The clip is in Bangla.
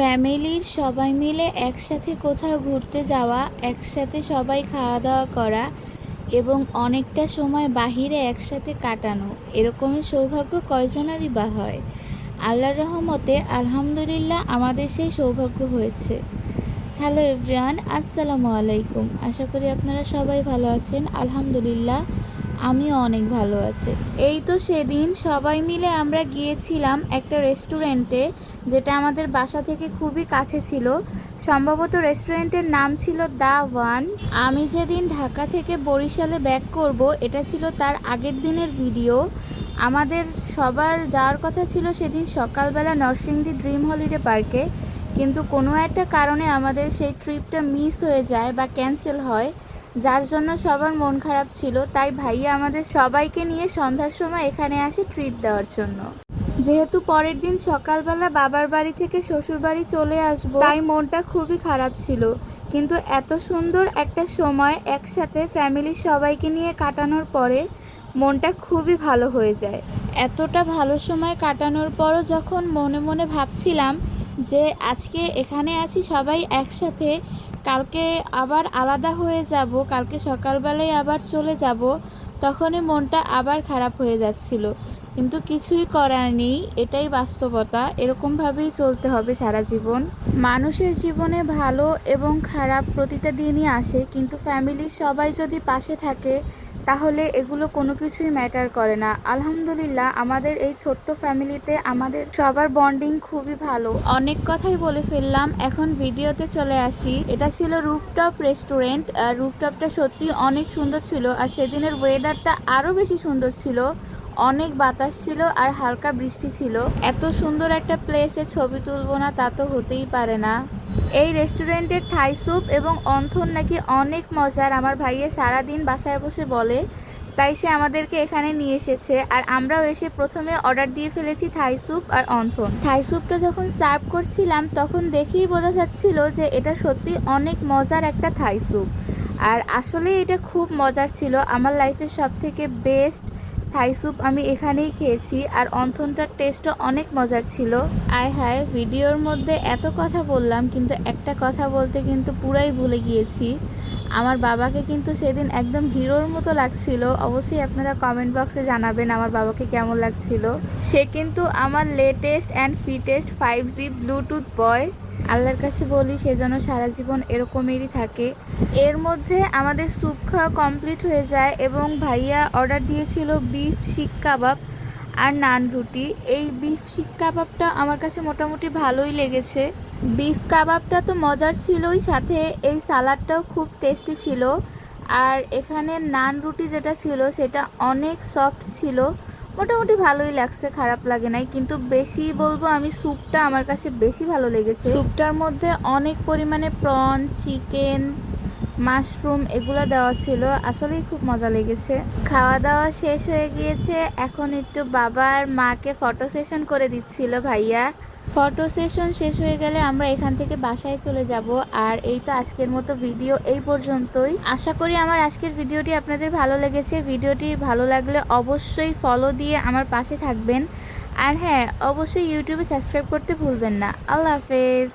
ফ্যামিলির সবাই মিলে একসাথে কোথাও ঘুরতে যাওয়া, একসাথে সবাই খাওয়া দাওয়া করা এবং অনেকটা সময় বাহিরে একসাথে কাটানো, এরকমই সৌভাগ্য কয়জনেরই বা হয়। আল্লাহর রহমতে আলহামদুলিল্লাহ আমাদের সেই সৌভাগ্য হয়েছে। হ্যালো এভরিওয়ান, আসসালামু আলাইকুম। আশা করি আপনারা সবাই ভালো আছেন। আলহামদুলিল্লাহ আমিও অনেক ভালো আছি। এই তো সেদিন সবাই মিলে আমরা গিয়েছিলাম একটা রেস্টুরেন্টে, যেটা আমাদের বাসা থেকে খুবই কাছে ছিল। সম্ভবত রেস্টুরেন্টের নাম ছিল দ্য ওয়ান। আমি যেদিন ঢাকা থেকে বরিশালে ব্যাক করব, এটা ছিল তার আগের দিনের ভিডিও। আমাদের সবার যাওয়ার কথা ছিল সেদিন সকালবেলা নরসিংদী ড্রিম হলিডে পার্কে, কিন্তু কোনো একটা কারণে আমাদের সেই ট্রিপটা মিস হয়ে যায় বা ক্যান্সেল হয়, যার জন্য সবার মন খারাপ ছিল। তাই ভাইয়া আমাদের সবাইকে নিয়ে সন্ধ্যার সময় এখানে আসে ট্রিট দেওয়ার জন্য। যেহেতু পরের দিন সকালবেলা বাবার বাড়ি থেকে শ্বশুর বাড়ি চলে আসবো, তাই মনটা খুবই খারাপ ছিল। কিন্তু এত সুন্দর একটা সময় একসাথে ফ্যামিলির সবাইকে নিয়ে কাটানোর পরে মনটা খুবই ভালো হয়ে যায়। এতটা ভালো সময় কাটানোর পরও যখন মনে মনে ভাবছিলাম যে আজকে এখানে আছি সবাই একসাথে, কালকে আবার আলাদা হয়ে যাব, কালকে সকালবেলায় আবার চলে যাব, তখনই মনটা আবার খারাপ হয়ে যাচ্ছিল। কিন্তু কিছুই করার নেই, এটাই বাস্তবতা। এরকমভাবেই চলতে হবে সারা জীবন। মানুষের জীবনে ভালো এবং খারাপ প্রতিটা দিনই আসে, কিন্তু ফ্যামিলির সবাই যদি পাশে থাকে তাহলে এগুলো কোনো কিছুই ম্যাটার করে না। আলহামদুলিল্লাহ আমাদের এই ছোট্ট ফ্যামিলিতে আমাদের সবার বন্ডিং খুবই ভালো। অনেক কথাই বলে ফেললাম, এখন ভিডিওতে চলে আসি। এটা ছিল রুফটপ রেস্টুরেন্ট। রুফটপটা সত্যি অনেক সুন্দর ছিল, আর সেদিনের ওয়েদারটা আরও বেশি সুন্দর ছিল। অনেক বাতাস ছিল আর হালকা বৃষ্টি ছিল। এত সুন্দর একটা প্লেসে ছবি তুলবো না তা তো হতেই পারে না। এই রেস্টুরেন্টের থাই স্যুপ এবং অন্থন নাকি অনেক মজার। আমার ভাইয়া সারাদিন বাসায় বসে বলে, তাই সে আমাদেরকে এখানে নিয়ে এসেছে। আর আমরাও এসে প্রথমে অর্ডার দিয়ে ফেলেছি থাই স্যুপ আর অন্থন। থাই স্যুপটা যখন সার্ভ করছিলাম তখন দেখেই বোঝা যাচ্ছিল যে এটা সত্যি অনেক মজার একটা থাই স্যুপ। আর আসলে এটা খুব মজার ছিল। আমার লাইফের সবথেকে বেস্ট থাই স্যুপ আমি এখানেই খেয়েছি। আর অন্থনটার টেস্টও অনেক মজার ছিল। আয় হায়, ভিডিওর মধ্যে এত কথা বললাম, কিন্তু একটা কথা বলতে কিন্তু পুরাই ভুলে গিয়েছি। আমার বাবাকে কিন্তু সেদিন একদম হিরোর মতো লাগছিল। অবশ্যই আপনারা কমেন্ট বক্সে জানাবেন আমার বাবাকে কেমন লাগছিল। সে কিন্তু আমার latest and fittest 5G bluetooth boy. আল্লাহর কাছে বলি সে যেন সারা জীবন এরকমেরই থাকে। এর মধ্যে আমাদের স্যুপ খাওয়া কমপ্লিট হয়ে যায় এবং ভাইয়া অর্ডার দিয়েছিল বিফ শিক কাবাব আর নান রুটি। এই বিফ শিক কাবাবটা আমার কাছে মোটামুটি ভালোই লেগেছে। বিফ কাবাবটা তো মজার ছিলই, সাথে এই সালাডটাও খুব টেস্টি ছিল। আর এখানে নান রুটি যেটা ছিল সেটা অনেক সফট ছিল। মোটামুটি ভালোই লাগছে, খারাপ লাগে নাই। কিন্তু বেশি বলবো আমি স্যুপটা আমার কাছে বেশি ভালো লেগেছে। স্যুপটার মধ্যে অনেক পরিমাণে প্রন, চিকেন, মাশরুম এগুলো দেওয়া ছিল। আসলেই খুব মজা লেগেছে। খাওয়া দাওয়া শেষ হয়ে গিয়েছে, এখন একটু বাবার মাকে ফটো সেশন করে দিচ্ছিল ভাইয়া। ফটো সেশন শেষ হয়ে গেলে আমরা এখান থেকে বাসায় চলে যাব। আর এই তো আজকের মতো ভিডিও এই পর্যন্তই। আশা করি আমার আজকের ভিডিওটি আপনাদের ভালো লেগেছে। ভিডিওটি ভালো লাগলে অবশ্যই ফলো দিয়ে আমার পাশে থাকবেন। আর হ্যাঁ, অবশ্যই ইউটিউবে সাবস্ক্রাইব করতে ভুলবেন না। আল্লাহ হাফেজ।